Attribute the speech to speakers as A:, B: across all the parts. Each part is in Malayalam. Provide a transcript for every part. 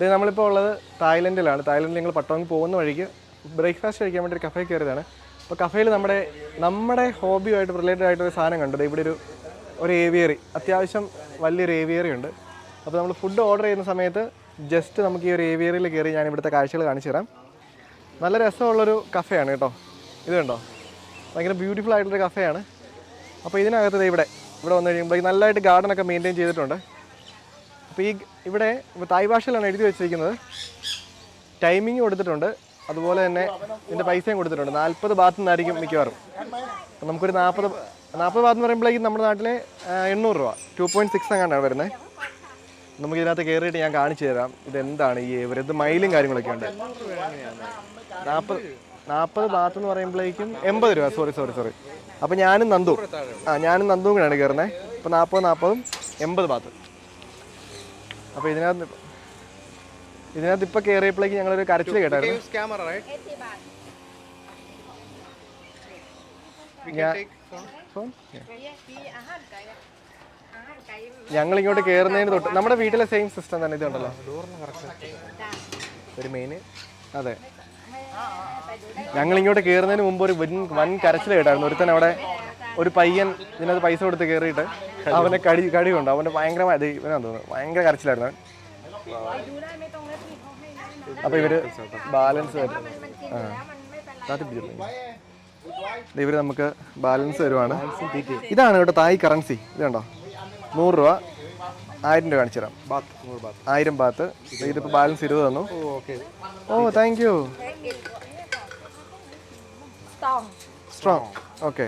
A: ഇത് നമ്മളിപ്പോൾ ഉള്ളത് തായ്ലൻഡിലാണ്. തായ്ലൻഡിൽ നിങ്ങൾ പട്ടോങ് പോകുന്ന വഴിക്ക് ബ്രേക്ക്ഫാസ്റ്റ് കഴിക്കാൻ വേണ്ടി ഒരു കഫേ കയറിയതാണ്. അപ്പോൾ കഫേയിൽ നമ്മുടെ ഹോബിയുമായിട്ട് റിലേറ്റഡ് ആയിട്ടൊരു സാധനം കണ്ടത്. ഇവിടെ ഒരു ഏവിയറി, അത്യാവശ്യം വലിയൊരു ഏവിയറി ഉണ്ട്. അപ്പോൾ നമ്മൾ ഫുഡ് ഓർഡർ ചെയ്യുന്ന സമയത്ത് ജസ്റ്റ് നമുക്ക് ഈ ഒരു ഏവിയറിയിൽ കയറി ഞാൻ ഇവിടുത്തെ കാഴ്ചകൾ കാണിച്ചു തരാം. നല്ല രസമുള്ളൊരു കഫേയാണ് കേട്ടോ. ഇത് കണ്ടോ, ഭയങ്കര ബ്യൂട്ടിഫുൾ ആയിട്ടുള്ളൊരു കഫേയാണ്. അപ്പോൾ ഇതിനകത്ത് ഇവിടെ വന്നു കഴിയുമ്പോൾ നല്ലതായിട്ട് ഗാർഡനൊക്കെ മെയിൻറ്റെയിൻ ചെയ്തിട്ടുണ്ട്. അപ്പോൾ ഇവിടെ തായ് ഭാഷയിലാണ് എഴുതി വെച്ചിരിക്കുന്നത്. ടൈമിങ് കൊടുത്തിട്ടുണ്ട്, അതുപോലെ തന്നെ ഇതിൻ്റെ പൈസയും കൊടുത്തിട്ടുണ്ട്. 40 ബാത്ത് നിന്നായിരിക്കും മിക്കവാറും. അപ്പം നമുക്കൊരു 40 ബാത്ത് എന്ന് പറയുമ്പോഴേക്കും നമ്മുടെ നാട്ടിലെ 800 രൂപ, 2.6 അങ്ങാണ്ടാണ് വരുന്നത്. നമുക്കിതിനകത്ത് കയറിയിട്ട് ഞാൻ കാണിച്ചു തരാം ഇതെന്താണ് ഈ ഇത് മൈലും കാര്യങ്ങളൊക്കെ ഉണ്ട്. 40 ബാത്ത് എന്ന് പറയുമ്പോഴേക്കും 80 രൂപ. സോറി. അപ്പോൾ ഞാനും നന്ദുവും കൂടെയാണ് കയറുന്നത്. അപ്പോൾ 40 80 ബാത്ത്. അപ്പോൾ ഇതിനകത്ത് ഇപ്പോൾ കയറിയപ്പോഴേക്ക് ഞങ്ങളൊരു കരച്ചിൽ കേട്ടായിരുന്നു. ഞങ്ങളിങ്ങോട്ട് കയറുന്നതിന് തൊട്ട് നമ്മുടെ വീട്ടിലെ സെയിം സിസ്റ്റം തന്നെ ഇതുണ്ടല്ലോ. ഒരു മെയിൻ അതെ. ഞങ്ങളിങ്ങോട്ട് കയറുന്നതിന് മുമ്പ് ഒരു വൻ കരച്ചിൽ കേട്ടായിരുന്നു. ഒരുത്തൻ അവിടെ ഒരു പയ്യൻ ഇതിനകത്ത് പൈസ കൊടുത്ത് കയറിയിട്ട് അവനെ കടി കൊണ്ട് അവൻ്റെ ഭയങ്കരമായ ഇവനാന്ന് തോന്നുന്നു, ഭയങ്കര കരച്ചിലായിരുന്നു. അപ്പോൾ ഇവർ ബാലൻസ് ഇവർ നമുക്ക് ബാലൻസ് തരുവാണ്. ഇതാണ് കേട്ടോ തായ് കറൻസി. ഇത് കണ്ടോ, 100 രൂപ, 1000 രൂപ കാണിച്ചു തരാം. 1000 ബാത്ത്. ഇതിപ്പോൾ ബാലൻസ് 20 തന്നു. Oh thank you. Strong. Okay.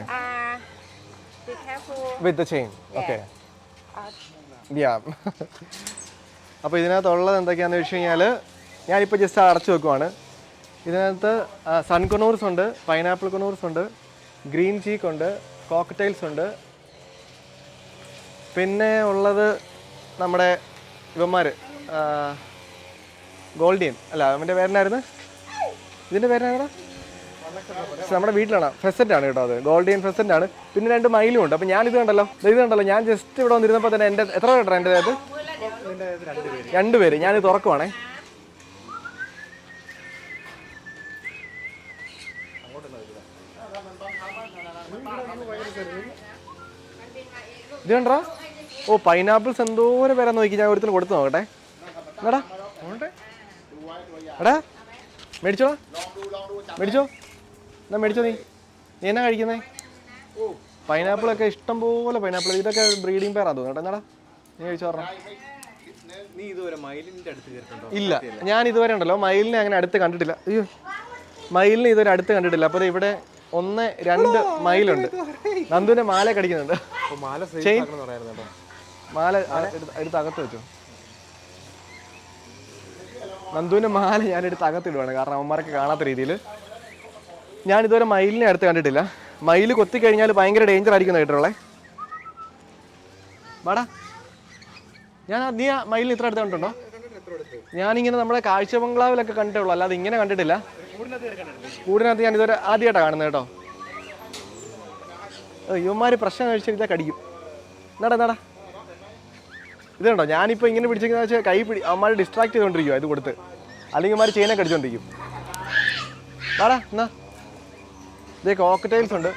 A: With the chain. Okay. Yeah. അപ്പോൾ ഇതിനകത്തുള്ളത് എന്തൊക്കെയാണെന്ന് വെച്ച് കഴിഞ്ഞാൽ ഞാനിപ്പോൾ ജസ്റ്റ് അടച്ചു വെക്കുവാണ്. ഇതിനകത്ത് സൺകൊണൂർസ് ഉണ്ട്, പൈനാപ്പിൾ കൊണൂർസ് ഉണ്ട്, ഗ്രീൻ ചീക്ക് ഉണ്ട്, കോക്ടെയിൽസ് ഉണ്ട്. പിന്നെ ഉള്ളത് നമ്മുടെ ഇവന്മാർ ഗോൾഡിയൻ അല്ല അവൻ്റെ പേരെന്നായിരുന്നു, ഇതിൻ്റെ പേരെന്നാ നമ്മുടെ വീട്ടിലാണ് ഫെസൻ്റ് ആണ് കേട്ടോ. അത് ഗോൾഡിയൻ ഫെസൻ്റ് ആണ്. പിന്നെ 2 മൈലും ഉണ്ട്. അപ്പോൾ ഞാനിത് കണ്ടല്ലോ, ഞാൻ ജസ്റ്റ് ഇവിടെ വന്നിരുന്നപ്പോൾ തന്നെ എൻ്റെ എത്ര കേട്ടോ എൻ്റെ അകത്ത് 2 പേര്. ഞാനിത് തുറക്കുവാണേ. ഇത് കണ്ടാ, ഓ പൈനാപ്പിൾസ് എന്തോരം പേരാന്ന് നോക്കി. ഞാൻ ഒരുത്തിന് കൊടുത്തു നോക്കട്ടെ. എന്നാടാ എടാ മേടിച്ചോ എന്നാ മേടിച്ചോ. നീ എന്നാ കഴിക്കുന്നേ? പൈനാപ്പിളൊക്കെ ഇഷ്ടം പോലെ പൈനാപ്പിൾ. ഇതൊക്കെ ബ്രീഡിംഗ് പെയറാന്ന് തോന്നുന്നു കേട്ടോ. എന്നാടാ നീ കഴിച്ചു പറഞ്ഞോ. ഇല്ല, ഞാൻ ഇതുവരെ ഉണ്ടല്ലോ മയിലിനെ അങ്ങനെ അടുത്ത് കണ്ടിട്ടില്ല. അയ്യോ, മയിലിനെ ഇതുവരെ അടുത്ത് കണ്ടിട്ടില്ല. അപ്പോൾ ഇവിടെ 1, 2 മയിലുണ്ട്. നന്ദുവിന്റെ മാല കടിക്കുന്നുണ്ട്. മാല എടുത്ത് അകത്ത് വെച്ചു. നന്ദുവിന്റെ മാല ഞാൻ എടുത്ത് അകത്തിടുവാണ്, കാരണം അവന്മാരൊക്കെ കാണാത്ത രീതിയിൽ. ഞാൻ ഇതുവരെ മയിലിനെ അടുത്ത് കണ്ടിട്ടില്ല. മയിൽ കൊത്തിക്കഴിഞ്ഞാൽ ഭയങ്കര ഡേഞ്ചർ ആയിരിക്കും കേട്ടുള്ളേ. വാടാ, നീ ആ മയിലിന് ഇത്ര അടുത്ത് കണ്ടിട്ടുണ്ടോ? ഞാനിങ്ങനെ നമ്മുടെ കാഴ്ച ബംഗ്ലാവിലൊക്കെ കണ്ടിട്ടുള്ളൂ, അല്ലാതെ ഇങ്ങനെ കണ്ടിട്ടില്ല. കൂടിനകത്ത് ഞാൻ ഇതുവരെ ആദ്യമായിട്ടാണ് കാണുന്നത് കേട്ടോ. ഇവന്മാർ പ്രശ്നം കഴിച്ചിട്ട് കടിക്കും. എന്നാടാ ഇത് കണ്ടോ, ഞാനിപ്പോൾ ഇങ്ങനെ പിടിച്ചിരിക്കുന്ന വെച്ചാൽ അവന്മാർ ഡിസ്ട്രാക്ട് ചെയ്തുകൊണ്ടിരിക്കുക ഇത് കൊടുത്ത്, അല്ലെങ്കിൽ അവന്മാർ ചെയിനൊക്കെ കടിച്ചോണ്ടിരിക്കും. വാടാ എന്നാ. ഇതേ കോക്ടെയിൽസ് ഉണ്ട്,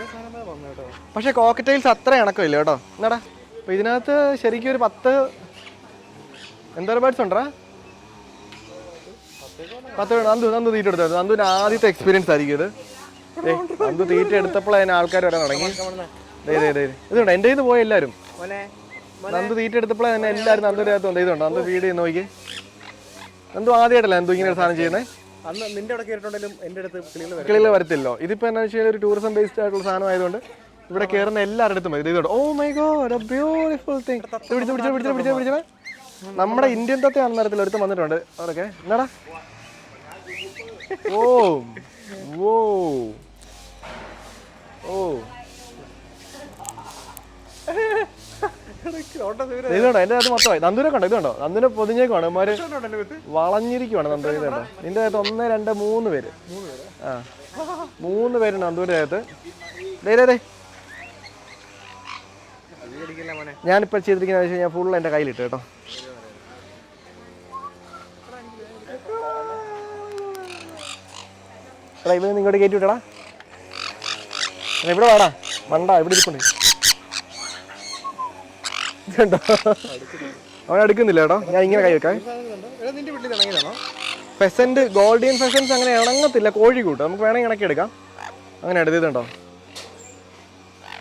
A: പക്ഷേ കോക്ടെയിൽസ് അത്ര ഇണക്കമില്ല കേട്ടോ. എന്നാടാ, അപ്പോൾ ഇതിനകത്ത് ശരിക്കും ഒരു 10 എന്തോരം ബേർഡ്സ് ഉണ്ടോ? 10. നന്ദു തീറ്റ എടുത്തത്. നന്ദുവിൻ്റെ ആദ്യത്തെ എക്സ്പീരിയൻസ് ആയിരിക്കും ഇത്. നന്ദു തീറ്റ എടുത്തപ്പോൾ അതിന് ആൾക്കാർ വരാൻ തുടങ്ങി. ഇതുണ്ട് എൻ്റെ ഇത് പോയ എല്ലാവരും. നന്ദു തീറ്റ എടുത്തപ്പോൾ തന്നെ എല്ലാവരും നന്ദുവിൻ്റെ അകത്ത് ഉണ്ട്. ഇതുണ്ട് നന്ദു ഫീഡ് ചെയ്ത് നോക്കി. നന്ദു ആദ്യമായിട്ടല്ല നന്ദു ഇങ്ങനെ ഒരു സാധനം ചെയ്യുന്നത്.
B: നിന്റെ അവിടെ കയറിയിട്ടുണ്ടെങ്കിലും എൻ്റെ അടുത്ത്
A: കിളികൾ വരത്തില്ലോ. ഇതിപ്പോൾ എന്താ വെച്ചാൽ ഒരു ടൂറിസം ബേസ്ഡ് ആയിട്ടുള്ള സാധനം ആയതുകൊണ്ട് ഇവിടെ കയറുന്ന എല്ലാവരുടെ അടുത്തും മതി. ഇതുണ്ട്. Oh my god, a beautiful thing. പിടിച്ചോ. നമ്മുടെ ഇന്ത്യൻ തത്തയാണെന്ന തരത്തിൽ ഒരുത്തം വന്നിട്ടുണ്ട്. അവരൊക്കെ എന്നാടാ. ഓ ഇതുണ്ടോ എൻ്റെ അത് മൊത്തമായി. നന്ദുനെ കണ്ടോ? ഇതുണ്ടോ, നന്ദുനെ പൊതിഞ്ഞേക്കുവാണ് ഇവന്മാര്, വളഞ്ഞിരിക്കുവാണ് നന്ദു. ഇതുണ്ടോ നിന്റെ അകത്ത് 1, 2, 3 പേര്. 3 പേരുണ്ട് നന്ദുവിൻ്റെ അകത്ത്. ഞാനിപ്പോൾ ചെയ്തിരിക്കുന്നത് വെച്ച് കഴിഞ്ഞാൽ ഫുൾ എൻ്റെ കയ്യിലിട്ട് കേട്ടോ. എടാ ഇവിടെ ഇങ്ങോട്ട് കയറ്റി വിട്ടടാ. ഇവിടെ വേടാ മണ്ട ഇവിടെ ഇരിപ്പുണ്ട്. ഇതുണ്ടോ അവൻ അടുക്കുന്നില്ല കേട്ടോ. ഞാൻ ഇങ്ങനെ കൈ വെക്കാം.
B: നിന്റെ വീട്ടിൽ ഇണങ്ങിയതാണോ?
A: ഫെസൻറ്റ് ഗോൾഡിയൻ ഫെസൻസ് അങ്ങനെ ഇണങ്ങത്തില്ല, കോഴി കൂട്ടും. നമുക്ക് വേണമെങ്കിൽ ഇണക്കി എടുക്കാം. അങ്ങനെ എടുത്തിട്ടുണ്ടോ?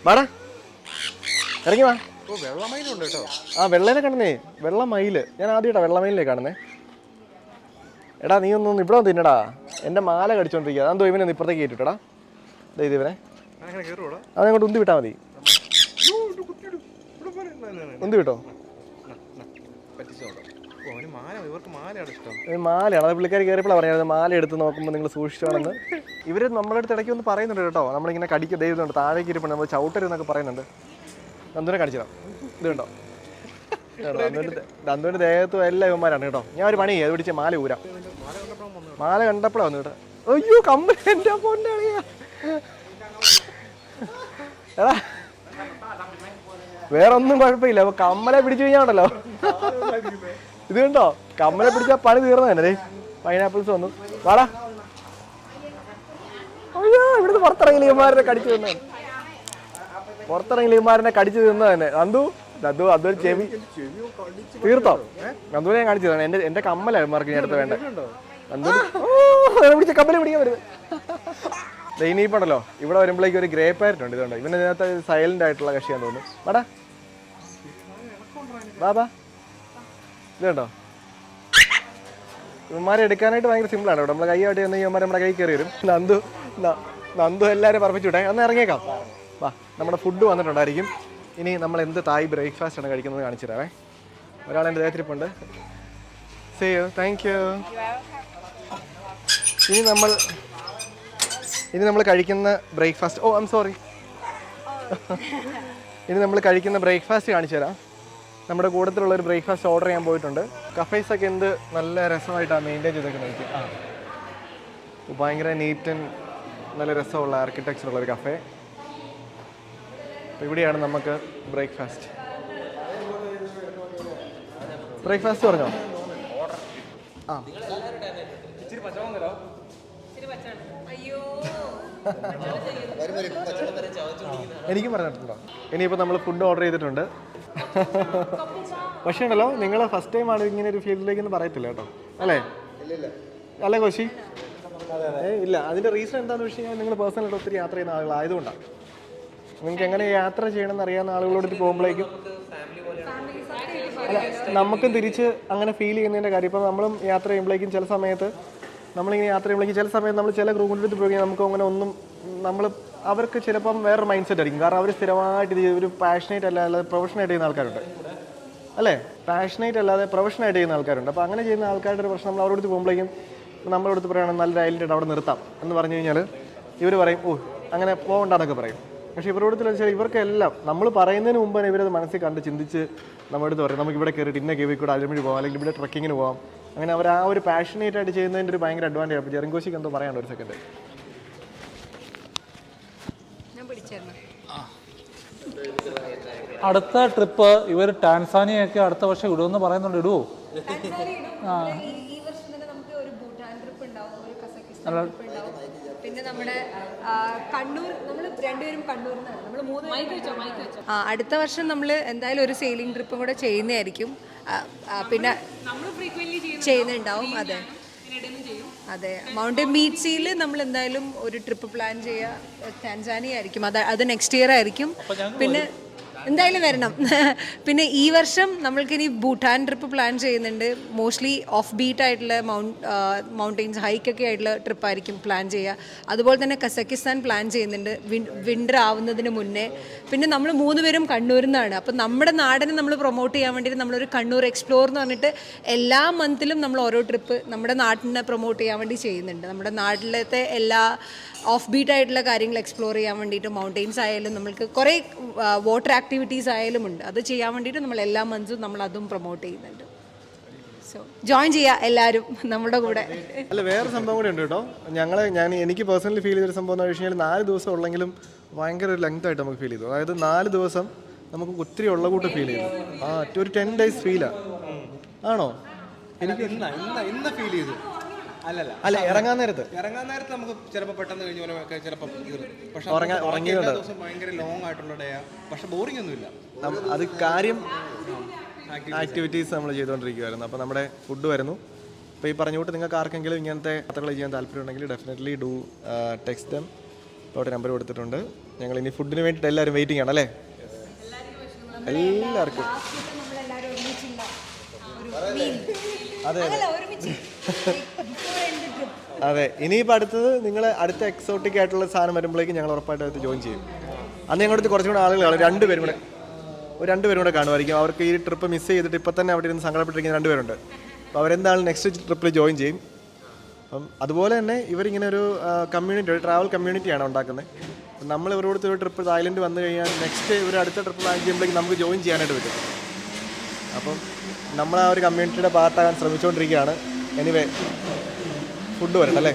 A: വാടാ ഇറങ്ങി വാ.
B: ഓ വെള്ളമയിലുണ്ട് കേട്ടോ.
A: ആ വെള്ളേനെ കാണുന്നേ, വെള്ളമയില്. ഞാൻ ആദ്യമായിട്ടാ വെള്ളമയിലേ കാണുന്നേ. എടാ നീ ഒന്നും ഇവിടെ വന്ന് തിന്നടാ. എൻ്റെ മാല കടിച്ചോണ്ടിരിക്കുക. അതെന്തോ ഇവനെ ഇപ്പുറത്തേക്ക് കയറ്റിട്ടാ. ഇത് ഇവനെ അതങ്ങോട്ട് ഉന്തി വിട്ടാൽ മതി. ഉന്തി വിട്ടോ. മാലയാണ് അത്. പുള്ളിക്കാർ കയറിയപ്പോഴാണ് പറഞ്ഞത് മാല എടുത്ത് നോക്കുമ്പോൾ നിങ്ങൾ സൂക്ഷിച്ചോണെന്ന്. ഇവർ നമ്മളെ അടുത്ത് ഇടയ്ക്ക് ഒന്ന് പറയുന്നുണ്ട് കേട്ടോ. നമ്മളിങ്ങനെ കടിക്കുക ദൈവമുണ്ട്, താഴേക്ക് ഇരിപ്പുണ്ട്, നമ്മൾ ചവിട്ടരുന്നൊക്കെ പറയുന്നുണ്ട്. നന്ദുവിനെ കാണിച്ചിടാം. ഇത് കണ്ടോ നന്ദുവിൻ്റെ ദേഹത്തും എല്ലാ ഇവന്മാരാണ് കേട്ടോ. ഞാൻ ഒരു പണി അത് പിടിച്ച് മാല ഊരാം. മാല കണ്ടപ്പോഴാണ് വന്നു കേട്ടോ. അയ്യോ കമ്മൽ എൻ്റെ പൊന്നാണ്. എടാ വേറെ ഒന്നും കുഴപ്പമില്ല. അപ്പൊ കമ്മലെ പിടിച്ചു കഴിഞ്ഞാണല്ലോ. ഇത് കണ്ടോ കമ്മലെ പിടിച്ചാൽ പണി തീർന്നു തന്നെ. പൈനാപ്പിൾസ് വന്നു. വാടാ. അയ്യോ ഇവിടുന്ന് പുറത്തിറങ്ങി ലീമാരനെ കടിച്ചു തിന്നാണ്. പുറത്തിറങ്ങി ലീമാരനെ കടിച്ചു തിന്നത് തന്നെ. അതൊരു ചെവി തീർത്തോ? നന്ദുവിനെ ഞാൻ കാണിച്ചു തന്നെ. എൻ്റെ കമ്മലാണ് മാർക്ക് ഞാൻ അടുത്ത് വേണ്ടത്. പിടിച്ച കമ്മല് പിടിക്കാൻ വരുന്നത്. ഇനിയിപ്പോണ്ടല്ലോ ഇവിടെ വരുമ്പോഴേക്കും ഒരു ഗ്രേ പാരറ്റ് ഉണ്ട്. ഇതുണ്ട് ഇവന് ഇതിനകത്ത് സൈലന്റ് ആയിട്ടുള്ള കക്ഷിയാന്ന് തോന്നുന്നു. വാടാ ബാബാ. ഇത് കണ്ടോ ഇവന്മാരെ എടുക്കാനായിട്ട് ഭയങ്കര സിമ്പിളാണ്. ഇവിടെ നമ്മളെ കൈയായിട്ട് ചെന്ന് ഇവന്മാർ നമ്മുടെ കൈ കയറി വരും. നന്ദു എല്ലാവരും പറപ്പിച്ചു വിട്ടേ. ഒന്ന് ഇറങ്ങിയേക്കാം. വാ നമ്മുടെ ഫുഡ് വന്നിട്ടുണ്ടായിരിക്കും. ഇനി നമ്മൾ എന്ത് തായ് ബ്രേക്ക്ഫാസ്റ്റ് ആണ് കഴിക്കുന്നത് കാണിച്ചു തരാവേ. ഒരാളെൻ്റെ ദേഹത്തിരിപ്പുണ്ട്. Say you thank you. ഇനി നമ്മൾ കഴിക്കുന്ന breakfast, oh I am sorry, ഇനി നമ്മൾ കഴിക്കുന്ന ബ്രേക്ക്ഫാസ്റ്റ് കാണിച്ചു തരാം. നമ്മുടെ കൂട്ടത്തിലുള്ള ഒരു ബ്രേക്ക്ഫാസ്റ്റ് ഓർഡർ ചെയ്യാൻ പോയിട്ടുണ്ട്. കഫേസൊക്കെ എന്ത് നല്ല രസമായിട്ടാണ് മെയിൻറ്റെയിൻ ചെയ്തേക്കുന്നത്. ഭയങ്കര നീറ്റ് ആൻഡ് നല്ല രസമുള്ള ആർക്കിടെക്ചറുള്ളൊരു കഫേ. അപ്പോൾ ഇവിടെയാണ് നമുക്ക് ബ്രേക്ക്ഫാസ്റ്റ് പറഞ്ഞോ? ആ എനിക്കും പറഞ്ഞിട്ടുണ്ടോ? ഇനിയിപ്പോൾ നമ്മൾ ഫുഡ് ഓർഡർ ചെയ്തിട്ടുണ്ട്. പക്ഷേ ഉണ്ടല്ലോ നിങ്ങൾ ഫസ്റ്റ് ടൈം ആണ് ഇങ്ങനെ ഒരു ഫീൽഡിലേക്ക് പറയത്തില്ല കേട്ടോ, അല്ലേ? അല്ലേ കോശി? ഇല്ല. അതിൻ്റെ റീസൺ എന്താണെന്ന് വെച്ച് കഴിഞ്ഞാൽ നിങ്ങൾ പേഴ്സണലായിട്ട് ഒത്തിരി യാത്ര ചെയ്യുന്ന ആളുകളായതുകൊണ്ടാണ്. നിങ്ങൾക്ക് എങ്ങനെ യാത്ര ചെയ്യണമെന്ന് അറിയാവുന്ന ആളുകളോട് പോകുമ്പോഴേക്കും അല്ല നമുക്കും തിരിച്ച് അങ്ങനെ ഫീൽ ചെയ്യുന്നതിൻ്റെ കാര്യം. ഇപ്പോൾ നമ്മളും യാത്ര ചെയ്യുമ്പോഴേക്കും ചില സമയത്ത് നമ്മളിങ്ങനെ യാത്ര ചെയ്യുമ്പോഴേക്കും ചില സമയത്ത് നമ്മൾ ചില ഗ്രൂപ്പിൻ്റെ പോയി നമുക്ക് അങ്ങനെ ഒന്നും അവർക്ക് ചിലപ്പം വേറൊരു മൈൻഡ് സെറ്റ് ആയിരിക്കും. കാരണം അവർ സ്ഥിരമായിട്ട് ഇത് ഒരു പാഷനേറ്റ് അല്ലാതെ പ്രൊഫഷനായിട്ട് ചെയ്യുന്ന ആൾക്കാരുണ്ട്, അല്ലേ? പാഷനേറ്റ് അല്ലാതെ പ്രൊഫഷനായിട്ട് ചെയ്യുന്ന ആൾക്കാരുണ്ട്. അപ്പോൾ അങ്ങനെ ചെയ്യുന്ന ആൾക്കാരുടെ ഒരു പ്രശ്നം നമ്മൾ അവരോട് പോകുമ്പോഴേക്കും നമ്മളോട് പറയുകയാണെങ്കിൽ നല്ല ഐലൻഡ് അവിടെ നിർത്താം എന്ന് പറഞ്ഞു കഴിഞ്ഞാൽ ഇവർ പറയും ഓ അങ്ങനെ പോകണ്ടെന്നൊക്കെ പറയും. പക്ഷേ ഇവരോട് വെച്ചാൽ ഇവർക്കെല്ലാം നമ്മൾ പറയുന്നതിന് മുമ്പ് തന്നെ ഇവരത് മനസ്സിൽ കണ്ട് ചിന്തിച്ച് നമ്മുടെ അടുത്ത് പറയും നമുക്ക് ഇവിടെ കയറിയിട്ട് ഇന്ന കേവിൽ കൂടെ അലമിഴി പോകാം, അല്ലെങ്കിൽ ഇവിടെ ട്രക്കിങ്ങിന് പോകാം. അങ്ങനെ അവർ ആ ഒരു പാഷനേറ്റ് ആയിട്ട് ചെയ്യുന്നതിൻ്റെ ഒരു ഭയങ്കര അഡ്വാൻറ്റേജ്. അപ്പോൾ ജെറിങ്കോശിക്ക് എന്തോ പറയാനുണ്ട്, ഒരു സെക്കൻഡ്.
C: അടുത്ത ട്രിപ്പ് ഇവർ ടാൻസാനിയൊക്കെ അടുത്ത വർഷം ഇടുമെന്ന് പറയുന്നുണ്ട്. ഇടുവോ?
D: പിന്നെ നമ്മുടെ കണ്ണൂർ, നമ്മൾ രണ്ടുപേരും കണ്ണൂരിൽ നിന്നാണ്. നമ്മൾ മൂന്ന് അടുത്ത വർഷം നമ്മൾ എന്തായാലും ഒരു സെയിലിംഗ് ട്രിപ്പും കൂടെ ചെയ്യുന്നതായിരിക്കും. പിന്നെ ചെയ്യുന്നുണ്ടാവും. അതെ അതെ, മൗണ്ടൻ ബീച്ചിൽ നമ്മൾ എന്തായാലും ഒരു ട്രിപ്പ് പ്ലാൻ ചെയ്യുക. ടാൻസാനിയ ആയിരിക്കും. അത് നെക്സ്റ്റ് ഇയർ ആയിരിക്കും. പിന്നെ എന്തായാലും വരണം. പിന്നെ ഈ വർഷം നമ്മൾക്കിനി ഭൂട്ടാൻ ട്രിപ്പ് പ്ലാൻ ചെയ്യുന്നുണ്ട്. മോസ്റ്റ്ലി ഓഫ് ബീറ്റ് ആയിട്ടുള്ള മൗണ്ടെയിൻസ് ഹൈക്കൊക്കെ ആയിട്ടുള്ള ട്രിപ്പായിരിക്കും പ്ലാൻ ചെയ്യുക. അതുപോലെ തന്നെ കസക്കിസ്ഥാൻ പ്ലാൻ ചെയ്യുന്നുണ്ട് വിൻ്റർ ആവുന്നതിന് മുന്നേ. പിന്നെ നമ്മൾ മൂന്നുപേരും കണ്ണൂരിൽ നിന്നാണ്. അപ്പം നമ്മുടെ നാടിനെ നമ്മൾ പ്രൊമോട്ട് ചെയ്യാൻ വേണ്ടിയിട്ട് നമ്മളൊരു കണ്ണൂർ എക്സ്പ്ലോർ എന്ന് പറഞ്ഞിട്ട് എല്ലാ മന്തിലും നമ്മൾ ഓരോ ട്രിപ്പ് നമ്മുടെ നാട്ടിനെ പ്രൊമോട്ട് ചെയ്യാൻ വേണ്ടി ചെയ്യുന്നുണ്ട്. നമ്മുടെ നാട്ടിലത്തെ എല്ലാ ഓഫ് ബീറ്റ് ആയിട്ടുള്ള കാര്യങ്ങൾ എക്സ്പ്ലോർ ചെയ്യാൻ വേണ്ടിയിട്ട് മൗണ്ടെയിൻസ് ആയാലും നമ്മൾക്ക് കുറേ വാട്ടർ ആക്ടിവിറ്റീസ് ആയാലും ഉണ്ട്. അത് ചെയ്യാൻ വേണ്ടിയിട്ട് നമ്മൾ എല്ലാ മന്ത്സും നമ്മൾ അതും പ്രൊമോട്ട് ചെയ്യുന്നുണ്ട്. സോ ജോയിൻ ചെയ്യുക എല്ലാവരും നമ്മുടെ കൂടെ.
A: അല്ല വേറെ സംഭവം കൂടെ ഉണ്ട് കേട്ടോ. എനിക്ക് പേഴ്സണലി ഫീൽ ചെയ്തൊരു സംഭവം എന്ന് വെച്ച് കഴിഞ്ഞാൽ 4 ദിവസം ഉള്ളെങ്കിലും ഭയങ്കര ഒരു ലെങ്ത് ആയിട്ട് നമുക്ക് ഫീൽ ചെയ്തു. അതായത് 4 ദിവസം നമുക്ക് ഒത്തിരി ഉള്ള കൂട്ട് ഫീൽ ചെയ്തു. ഒരു 10 days ഫീലാണ്. ആണോ? എനിക്ക്
B: ഇന്ന് ഫീൽ ചെയ്തു.
A: അല്ല ഇറങ്ങാൻ നേരത്ത്
B: ഇറങ്ങാൻ നേരത്ത് നമുക്ക് ചിലപ്പോൾ പെട്ടെന്ന് കഴിഞ്ഞ പോലെ ഒക്കെ ചിലപ്പോൾ കീറും. പക്ഷെ
A: ഉറങ്ങിയത്
B: എല്ലാ ദിവസവും ഭയങ്കര ലോങ് ആയിട്ടുള്ള ഡേ പക്ഷെ ബോറിംഗ് ഒന്നുമില്ല.
A: അത് കാര്യം ആക്ടിവിറ്റീസ് നമ്മൾ ചെയ്തുകൊണ്ടിരിക്കുവായിരുന്നു. അപ്പോൾ നമ്മുടെ ഫുഡ് വരുന്നു. അപ്പോൾ ഈ പറഞ്ഞുകൊണ്ട് നിങ്ങൾക്ക് ആർക്കെങ്കിലും ഇങ്ങനത്തെ യാത്രകൾ ചെയ്യാൻ താല്പര്യമുണ്ടെങ്കിൽ ഡെഫിനറ്റ്ലി ഡു ടെക്സ്റ്റ് ദം. അവിടെ നമ്പർ കൊടുത്തിട്ടുണ്ട്. ഞങ്ങൾ ഇനി ഫുഡിന് വേണ്ടിയിട്ട് എല്ലാവരും വെയിറ്റിംഗ് ആണ് അല്ലേ? എല്ലാവർക്കും അതെ. ഇനിയിപ്പോൾ അടുത്തത് നിങ്ങൾ അടുത്ത എക്സോട്ടിക് ആയിട്ടുള്ള സാധനം വരുമ്പോഴേക്കും ഞങ്ങൾ ഉറപ്പായിട്ടും അത് ജോയിൻ ചെയ്യും. അന്ന് ഞങ്ങളുടെ കുറച്ചും കൂടെ ആളുകൾ കാണും. രണ്ടുപേരും കൂടെ കാണുമായിരിക്കും. അവർക്ക് ഈ ട്രിപ്പ് മിസ് ചെയ്തിട്ട് ഇപ്പം തന്നെ അവിടെ ഇരുന്ന് സങ്കടപ്പെട്ടിരിക്കുന്ന 2 പേരുണ്ട്. അപ്പോൾ അവരെന്തായാലും നെക്സ്റ്റ് ട്രിപ്പിൽ ജോയിൻ ചെയ്യും. അപ്പം അതുപോലെ തന്നെ ഇവരിങ്ങനെ ഒരു കമ്മ്യൂണിറ്റി, ഒരു ട്രാവൽ കമ്മ്യൂണിറ്റിയാണ് ഉണ്ടാക്കുന്നത്. നമ്മൾ ഇവരോടത്ത് ഒരു ട്രിപ്പ് തായ്ലൻഡ് വന്നു കഴിഞ്ഞാൽ നെക്സ്റ്റ് ഒരു അടുത്ത ട്രിപ്പ് പ്ലാൻ ചെയ്യുമ്പോഴേക്കും നമുക്ക് ജോയിൻ ചെയ്യാനായിട്ട് പറ്റും. അപ്പം നമ്മൾ ആ ഒരു കമ്മ്യൂണിറ്റിയുടെ പാർട്ടാകാൻ ശ്രമിച്ചുകൊണ്ടിരിക്കുകയാണ്. എനിവേ ഫുഡ് വരട്ടെ അല്ലേ?